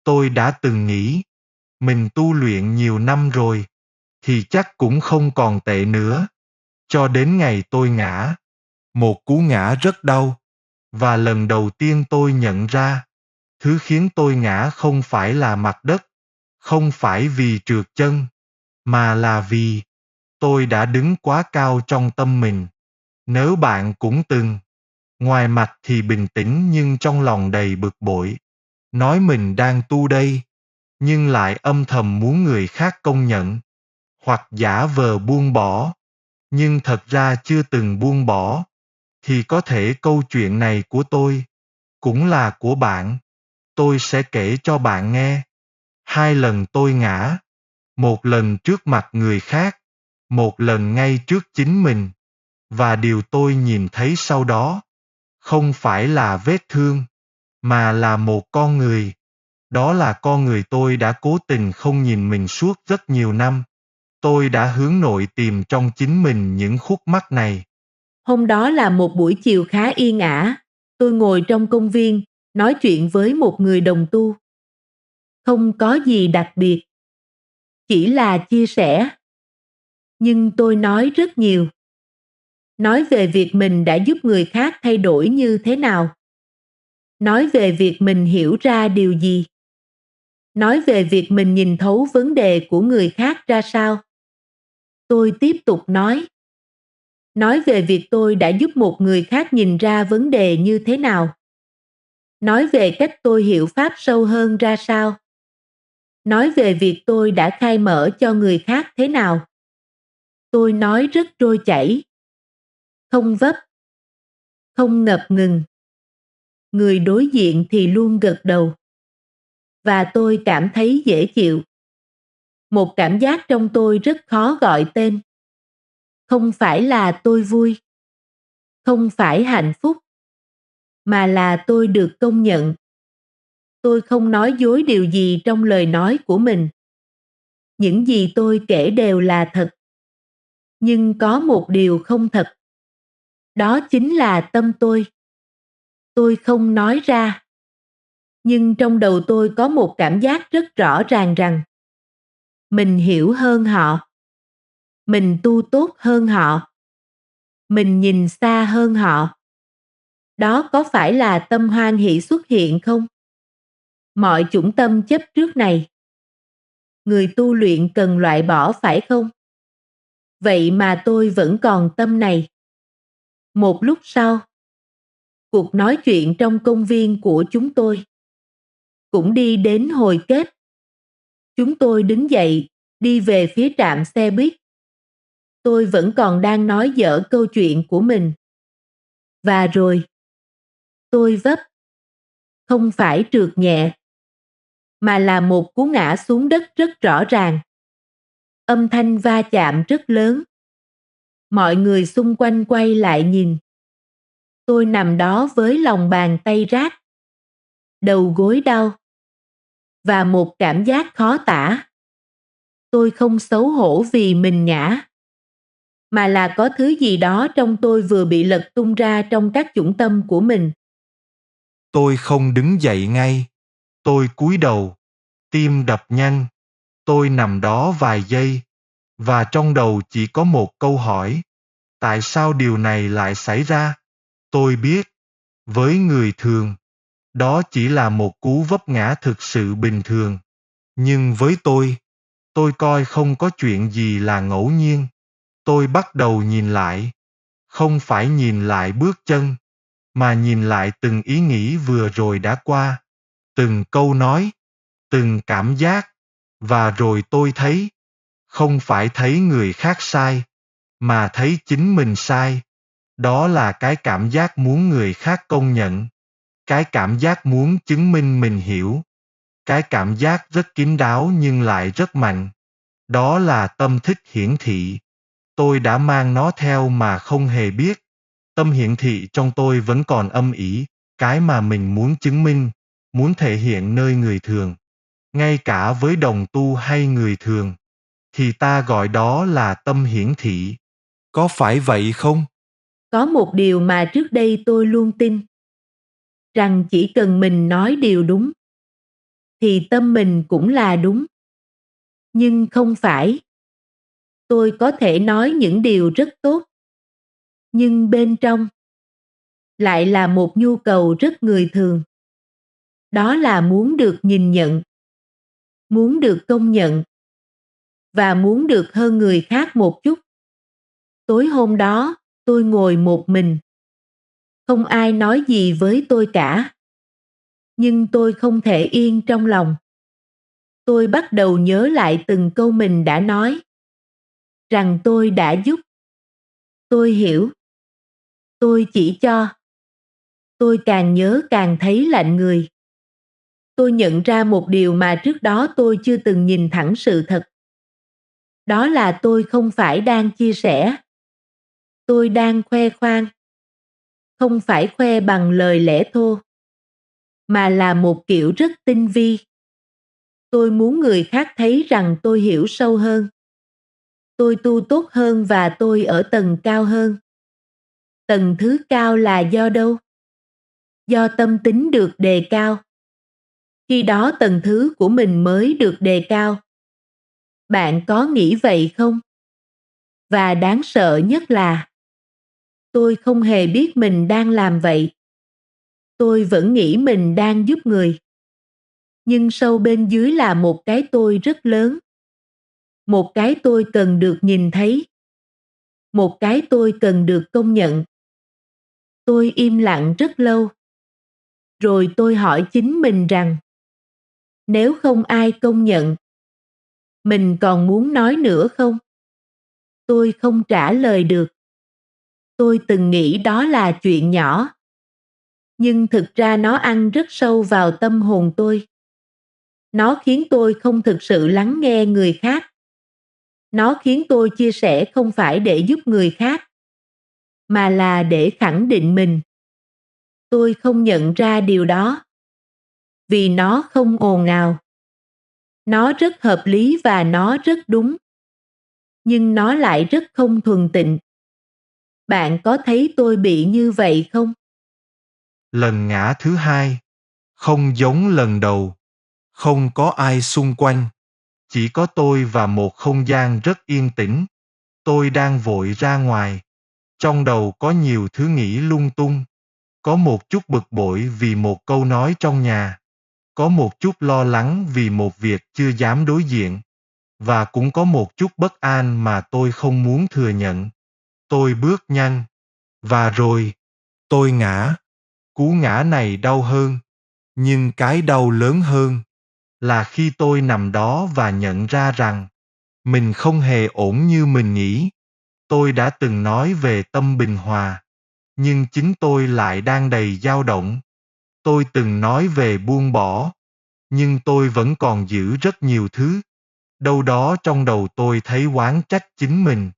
Tôi đã từng nghĩ, mình tu luyện nhiều năm rồi, thì chắc cũng không còn tệ nữa. Cho đến ngày tôi ngã, một cú ngã rất đau, và lần đầu tiên tôi nhận ra, thứ khiến tôi ngã không phải là mặt đất, không phải vì trượt chân, mà là vì tôi đã đứng quá cao trong tâm mình. Nếu bạn cũng từng, ngoài mặt thì bình tĩnh nhưng trong lòng đầy bực bội, nói mình đang tu đây, nhưng lại âm thầm muốn người khác công nhận, hoặc giả vờ buông bỏ, nhưng thật ra chưa từng buông bỏ, thì có thể câu chuyện này của tôi cũng là của bạn. Tôi sẽ kể cho bạn nghe. 2 lần tôi ngã, một lần trước mặt người khác, một lần ngay trước chính mình, và điều tôi nhìn thấy sau đó không phải là vết thương, mà là một con người. Đó là con người tôi đã cố tình không nhìn mình suốt rất nhiều năm. Tôi đã hướng nội tìm trong chính mình những khúc mắc này. Hôm đó là một buổi chiều khá yên ả. Tôi ngồi trong công viên, nói chuyện với một người đồng tu. Không có gì đặc biệt, chỉ là chia sẻ. Nhưng tôi nói rất nhiều. Nói về việc mình đã giúp người khác thay đổi như thế nào. Nói về việc mình hiểu ra điều gì. Nói về việc mình nhìn thấu vấn đề của người khác ra sao. Tôi tiếp tục nói. Nói về việc tôi đã giúp một người khác nhìn ra vấn đề như thế nào. Nói về cách tôi hiểu Pháp sâu hơn ra sao. Nói về việc tôi đã khai mở cho người khác thế nào. Tôi nói rất trôi chảy. Không vấp. Không ngập ngừng. Người đối diện thì luôn gật đầu. Và tôi cảm thấy dễ chịu. Một cảm giác trong tôi rất khó gọi tên. Không phải là tôi vui. Không phải hạnh phúc. Mà là tôi được công nhận. Tôi không nói dối điều gì trong lời nói của mình. Những gì tôi kể đều là thật. Nhưng có một điều không thật. Đó chính là tâm tôi. Tôi không nói ra. Nhưng trong đầu tôi có một cảm giác rất rõ ràng rằng mình hiểu hơn họ. Mình tu tốt hơn họ. Mình nhìn xa hơn họ. Đó có phải là tâm hoan hỷ xuất hiện không? Mọi chủng tâm chấp trước này, người tu luyện cần loại bỏ phải không? Vậy mà tôi vẫn còn tâm này. Một lúc sau, cuộc nói chuyện trong công viên của chúng tôi cũng đi đến hồi kết. Chúng tôi đứng dậy, đi về phía trạm xe buýt. Tôi vẫn còn đang nói dở câu chuyện của mình. Và rồi, tôi vấp. Không phải trượt nhẹ, mà là một cú ngã xuống đất rất rõ ràng. Âm thanh va chạm rất lớn. Mọi người xung quanh quay lại nhìn. Tôi nằm đó với lòng bàn tay rát, đầu gối đau, và một cảm giác khó tả. Tôi không xấu hổ vì mình ngã, mà là có thứ gì đó trong tôi vừa bị lật tung ra trong các chủng tâm của mình. Tôi không đứng dậy ngay. Tôi cúi đầu, tim đập nhanh. Tôi nằm đó vài giây, và trong đầu chỉ có một câu hỏi. Tại sao điều này lại xảy ra? Tôi biết, với người thường, đó chỉ là một cú vấp ngã thực sự bình thường. Nhưng với tôi coi không có chuyện gì là ngẫu nhiên. Tôi bắt đầu nhìn lại. Không phải nhìn lại bước chân, mà nhìn lại từng ý nghĩ vừa rồi đã qua, từng câu nói, từng cảm giác, và rồi tôi thấy, không phải thấy người khác sai, mà thấy chính mình sai. Đó là cái cảm giác muốn người khác công nhận, cái cảm giác muốn chứng minh mình hiểu, cái cảm giác rất kín đáo nhưng lại rất mạnh. Đó là tâm thích hiển thị. Tôi đã mang nó theo mà không hề biết. Tâm hiển thị trong tôi vẫn còn âm ỉ, cái mà mình muốn chứng minh, muốn thể hiện nơi người thường. Ngay cả với đồng tu hay người thường, thì ta gọi đó là tâm hiển thị. Có phải vậy không? Có một điều mà trước đây tôi luôn tin, rằng chỉ cần mình nói điều đúng, thì tâm mình cũng là đúng. Nhưng không phải. Tôi có thể nói những điều rất tốt, nhưng bên trong lại là một nhu cầu rất người thường. Đó là muốn được nhìn nhận, muốn được công nhận và muốn được hơn người khác một chút. Tối hôm đó, tôi ngồi một mình. Không ai nói gì với tôi cả. Nhưng tôi không thể yên trong lòng. Tôi bắt đầu nhớ lại từng câu mình đã nói. Rằng tôi đã giúp. Tôi hiểu. Tôi chỉ cho. Tôi càng nhớ càng thấy lạnh người. Tôi nhận ra một điều mà trước đó tôi chưa từng nhìn thẳng sự thật. Đó là tôi không phải đang chia sẻ. Tôi đang khoe khoang. Không phải khoe bằng lời lẽ thô, mà là một kiểu rất tinh vi. Tôi muốn người khác thấy rằng tôi hiểu sâu hơn. Tôi tu tốt hơn và tôi ở tầng cao hơn. Tầng thứ cao là do đâu? Do tâm tính được đề cao. Khi đó tầng thứ của mình mới được đề cao. Bạn có nghĩ vậy không? Và đáng sợ nhất là tôi không hề biết mình đang làm vậy. Tôi vẫn nghĩ mình đang giúp người. Nhưng sâu bên dưới là một cái tôi rất lớn. Một cái tôi cần được nhìn thấy. Một cái tôi cần được công nhận. Tôi im lặng rất lâu. Rồi tôi hỏi chính mình rằng nếu không ai công nhận, mình còn muốn nói nữa không? Tôi không trả lời được. Tôi từng nghĩ đó là chuyện nhỏ. Nhưng thực ra nó ăn rất sâu vào tâm hồn tôi. Nó khiến tôi không thực sự lắng nghe người khác. Nó khiến tôi chia sẻ không phải để giúp người khác, mà là để khẳng định mình. Tôi không nhận ra điều đó. Vì nó không ồn ào. Nó rất hợp lý và nó rất đúng. Nhưng nó lại rất không thuần tịnh. Bạn có thấy tôi bị như vậy không? Lần ngã thứ hai, không giống lần đầu. Không có ai xung quanh. Chỉ có tôi và một không gian rất yên tĩnh. Tôi đang vội ra ngoài. Trong đầu có nhiều thứ nghĩ lung tung. Có một chút bực bội vì một câu nói trong nhà. Có một chút lo lắng vì một việc chưa dám đối diện. Và cũng có một chút bất an mà tôi không muốn thừa nhận. Tôi bước nhanh. Và rồi, tôi ngã. Cú ngã này đau hơn. Nhưng cái đau lớn hơn là khi tôi nằm đó và nhận ra rằng mình không hề ổn như mình nghĩ. Tôi đã từng nói về tâm bình hòa, nhưng chính tôi lại đang đầy dao động. Tôi từng nói về buông bỏ, nhưng tôi vẫn còn giữ rất nhiều thứ. Đâu đó trong đầu tôi thấy oán trách chính mình,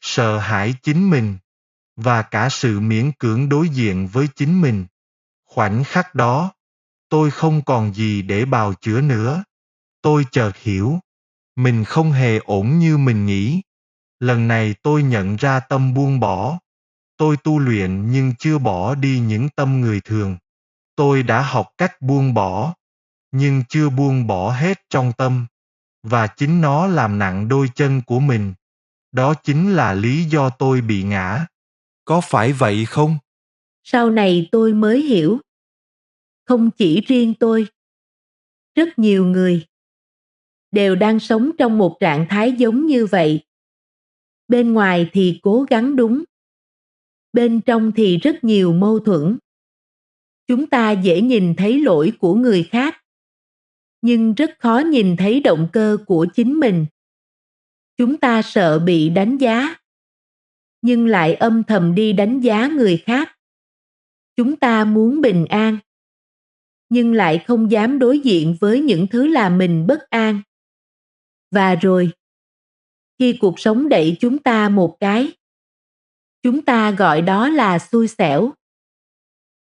sợ hãi chính mình, và cả sự miễn cưỡng đối diện với chính mình. Khoảnh khắc đó, tôi không còn gì để bào chữa nữa. Tôi chợt hiểu, mình không hề ổn như mình nghĩ. Lần này tôi nhận ra tâm buông bỏ. Tôi tu luyện nhưng chưa bỏ đi những tâm người thường. Tôi đã học cách buông bỏ, nhưng chưa buông bỏ hết trong tâm. Và chính nó làm nặng đôi chân của mình. Đó chính là lý do tôi bị ngã. Có phải vậy không? Sau này tôi mới hiểu. Không chỉ riêng tôi. Rất nhiều người đều đang sống trong một trạng thái giống như vậy. Bên ngoài thì cố gắng đúng. Bên trong thì rất nhiều mâu thuẫn. Chúng ta dễ nhìn thấy lỗi của người khác, nhưng rất khó nhìn thấy động cơ của chính mình. Chúng ta sợ bị đánh giá, nhưng lại âm thầm đi đánh giá người khác. Chúng ta muốn bình an, nhưng lại không dám đối diện với những thứ làm mình bất an. Và rồi, khi cuộc sống đẩy chúng ta một cái, chúng ta gọi đó là xui xẻo.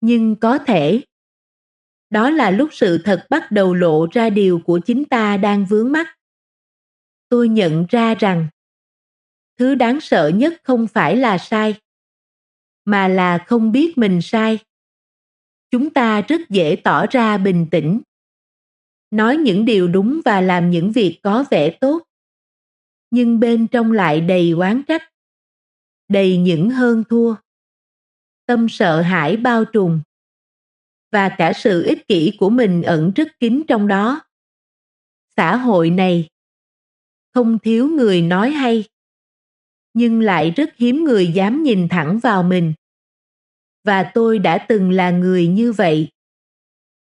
Nhưng có thể, đó là lúc sự thật bắt đầu lộ ra điều của chính ta đang vướng mắc. Tôi nhận ra rằng, thứ đáng sợ nhất không phải là sai, mà là không biết mình sai. Chúng ta rất dễ tỏ ra bình tĩnh, nói những điều đúng và làm những việc có vẻ tốt. Nhưng bên trong lại đầy oán trách, đầy những hơn thua. Tâm sợ hãi bao trùm. Và cả sự ích kỷ của mình ẩn rất kín trong đó. Xã hội này không thiếu người nói hay, nhưng lại rất hiếm người dám nhìn thẳng vào mình. Và tôi đã từng là người như vậy.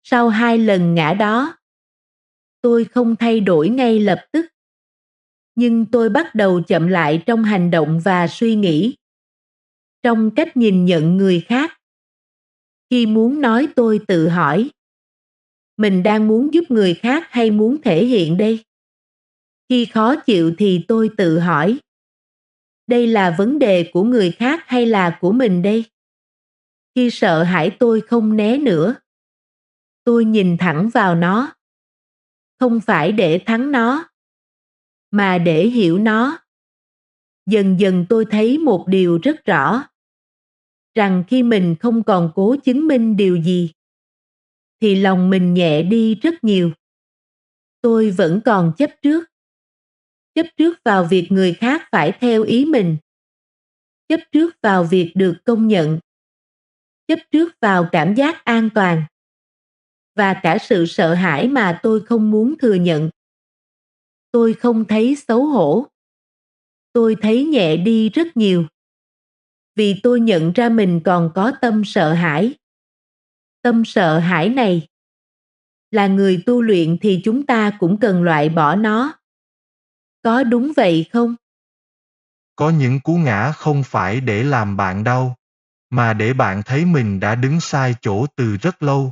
Sau 2 lần ngã đó, tôi không thay đổi ngay lập tức. Nhưng tôi bắt đầu chậm lại trong hành động và suy nghĩ. Trong cách nhìn nhận người khác. Khi muốn nói tôi tự hỏi. Mình đang muốn giúp người khác hay muốn thể hiện đây? Khi khó chịu thì tôi tự hỏi. Đây là vấn đề của người khác hay là của mình đây? Khi sợ hãi tôi không né nữa. Tôi nhìn thẳng vào nó. Không phải để thắng nó, mà để hiểu nó. Dần dần tôi thấy một điều rất rõ. Rằng khi mình không còn cố chứng minh điều gì, thì lòng mình nhẹ đi rất nhiều. Tôi vẫn còn chấp trước. Chấp trước vào việc người khác phải theo ý mình. Chấp trước vào việc được công nhận. Chấp trước vào cảm giác an toàn. Và cả sự sợ hãi mà tôi không muốn thừa nhận. Tôi không thấy xấu hổ. Tôi thấy nhẹ đi rất nhiều. Vì tôi nhận ra mình còn có tâm sợ hãi. Tâm sợ hãi này. Là người tu luyện thì chúng ta cũng cần loại bỏ nó. Có đúng vậy không? Có những cú ngã không phải để làm bạn đau, mà để bạn thấy mình đã đứng sai chỗ từ rất lâu.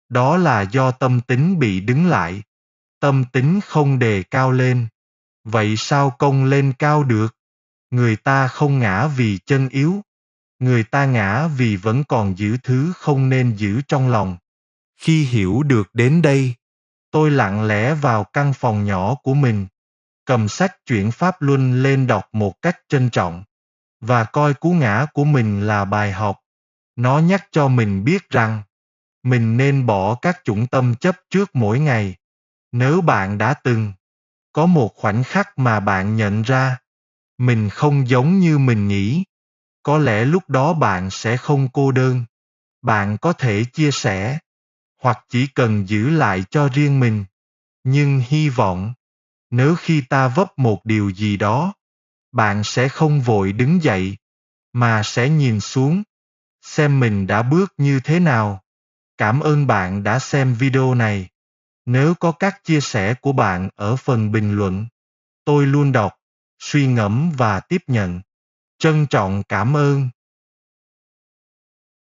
Đó là do tâm tính bị đứng lại. Tâm tính không đề cao lên. Vậy sao công lên cao được? Người ta không ngã vì chân yếu. Người ta ngã vì vẫn còn giữ thứ không nên giữ trong lòng. Khi hiểu được đến đây, tôi lặng lẽ vào căn phòng nhỏ của mình, cầm sách chuyển Pháp Luân lên đọc một cách trân trọng, và coi cú ngã của mình là bài học. Nó nhắc cho mình biết rằng, mình nên bỏ các chủng tâm chấp trước mỗi ngày. Nếu bạn đã từng có một khoảnh khắc mà bạn nhận ra, mình không giống như mình nghĩ, có lẽ lúc đó bạn sẽ không cô đơn. Bạn có thể chia sẻ, hoặc chỉ cần giữ lại cho riêng mình. Nhưng hy vọng, nếu khi ta vấp một điều gì đó, bạn sẽ không vội đứng dậy, mà sẽ nhìn xuống, xem mình đã bước như thế nào. Cảm ơn bạn đã xem video này. Nếu có các chia sẻ của bạn ở phần bình luận, tôi luôn đọc, suy ngẫm và tiếp nhận. Trân trọng cảm ơn.